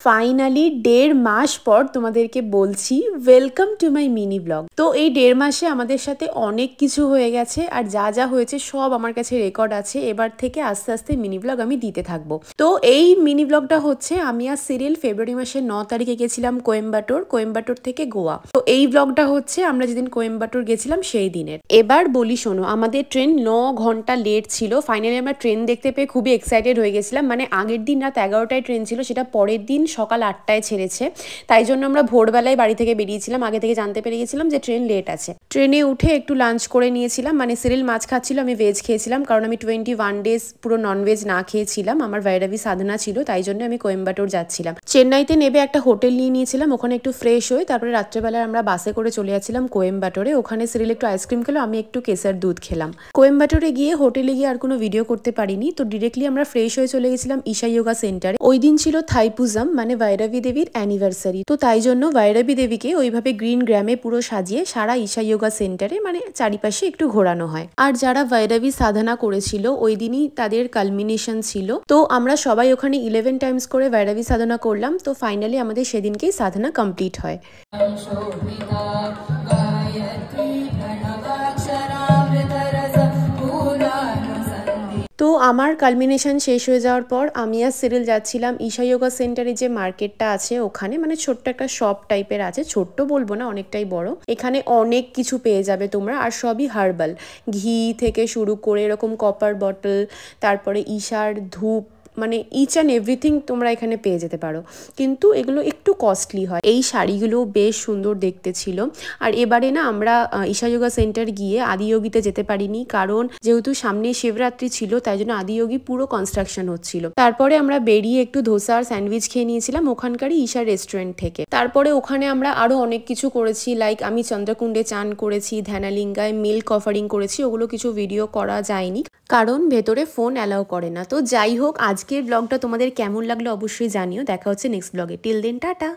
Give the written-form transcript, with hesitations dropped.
Finally 1.5 মাস পর তোমাদেরকে বলছি welcome to my mini blog. তো এই 1.5 মাসে আমাদের সাথে অনেক কিছু হয়ে গেছে, আর যা যা হয়েছে সব আমার কাছে রেকর্ড আছে। এবার থেকে আস্তে আস্তে মিনি ব্লগ আমি দিতে থাকবো। তো এই মিনি ব্লগটা হচ্ছে আমি আর সিরিল ফেব্রুয়ারি মাসের 9 তারিখে গেছিলাম কোয়েম্বাটোর থেকে গোয়া। তো এই ব্লগটা হচ্ছে আমরা যেদিন কোয়েম্বাটোর গেছিলাম সেই দিনের। এবার বলি শোনো, আমাদের ট্রেন 9 ঘন্টা লেট ছিল। ফাইনালি আমরা ট্রেন দেখতে পেয়ে খুবই এক্সাইটেড হয়ে গেছিলাম। মানে আগের দিন রাত 11টায় ট্রেন ছিল, সেটা পরের দিন সকাল 8টায় ছেড়েছে। তাই জন্য আমরা ভোরবেলায় বাড়ি থেকে বেরিয়েছিলাম, আগে থেকে জানতে পেরে গেছিলাম যে ট্রেন লেট আছে। ট্রেনে উঠে একটু লাঞ্চ করে নিয়েছিলাম, মানে সিরিল মাছ খাচ্ছিল, আমি ভেজ খেয়েছিলাম, কারণ আমি 21 ডেজ পুরো ননভেজ না খেয়েছিলাম। আমার ভৈরবী সাধনা ছিল, তাই জন্য আমি কোয়েম্বাটোর যাচ্ছিলাম। চেন্নাইতে নেবে একটা হোটেল নিয়ে নিয়েছিলাম, ওখানে একটু ফ্রেশ হয়ে তারপরে রাত্রেবেলায় আমরা বাসে করে চলে যাচ্ছিলাম কোয়েম্বাটোরে। ওখানে সিরিল একটু আইসক্রিম খেলো, আমি একটু কেসার দুধ খেলাম। কোয়েম্বাটোরে গিয়ে হোটেলে গিয়ে আর কোনো ভিডিও করতে পারিনি, তো ডিরেক্টলি আমরা ফ্রেশ হয়ে চলে গেছিলাম ঈশা যোগা সেন্টারে। ওই দিন ছিল থাইপুজম, মানে ভৈরবী দেবীর অ্যানিভার্সারি। তো তাই জন্য ভৈরবী দেবীকে ওইভাবে গ্রিন গ্রামে পুরো সাজিয়ে সারা ঈশা যোগা সেন্টারে মানে চারিপাশে একটু ঘোরানো হয়। আর যারা ভৈরবী সাধনা করেছিল ওই দিনই তাদের কালমিনেশন ছিল। তো আমরা সবাই ওখানে 11 টাইমস করে ভৈরবী সাধনা করলাম। তো ফাইনালি আমাদের সেদিনকেই সাধনা কমপ্লিট হয়। তো আমার কালমিনেশন শেষ হয়ে যাওয়ার পর আমি আর সিরিল যাচ্ছিলাম ঈশা যোগা সেন্টারে যে মার্কেটটা আছে ওখানে, মানে ছোট্ট একটা শপ টাইপের আছে, ছোট্ট বলবো না, অনেকটাই বড়। এখানে অনেক কিছু পেয়ে যাবে তোমরা, আর সবই হার্বাল। ঘি থেকে শুরু করে এরকম কপার বটল, তারপরে ঈশার ধূপ, মানে ইচ অ্যান্ড এভরিথিং তোমরা এখানে পেয়ে যেতে পারো, কিন্তু এগুলো একটু কস্টলি হয়। এই শাড়িগুলো বেশ সুন্দর দেখতে ছিল। আর এবারে না আমরা ঈশা যোগা সেন্টার গিয়ে আদিযোগীতে যেতে পারিনি, কারণ যেহেতু সামনে শিবরাত্রি ছিল তাই জন্য আদিযোগী পুরো কনস্ট্রাকশন হচ্ছিল। তারপরে আমরা বেরিয়ে একটু ধোসা আর স্যান্ডউইচ খেয়ে নিয়েছিলাম ওখানকারই ঈশা রেস্টুরেন্ট থেকে। তারপরে ওখানে আমরা আরো অনেক কিছু করেছি, লাইক আমি চন্দ্রকুণ্ডে চান করেছি, ধ্যানালিঙ্গায় মিল্ক অফারিং করেছি। ওগুলো কিছু ভিডিও করা যায়নি কারণ ভেতরে ফোন অ্যালাউ করে না। তো যাই হোক, আজকের ব্লগটা তোমাদের কেমন লাগলো অবশ্যই জানিও। দেখা হচ্ছে নেক্সট ব্লগে। Till then tata.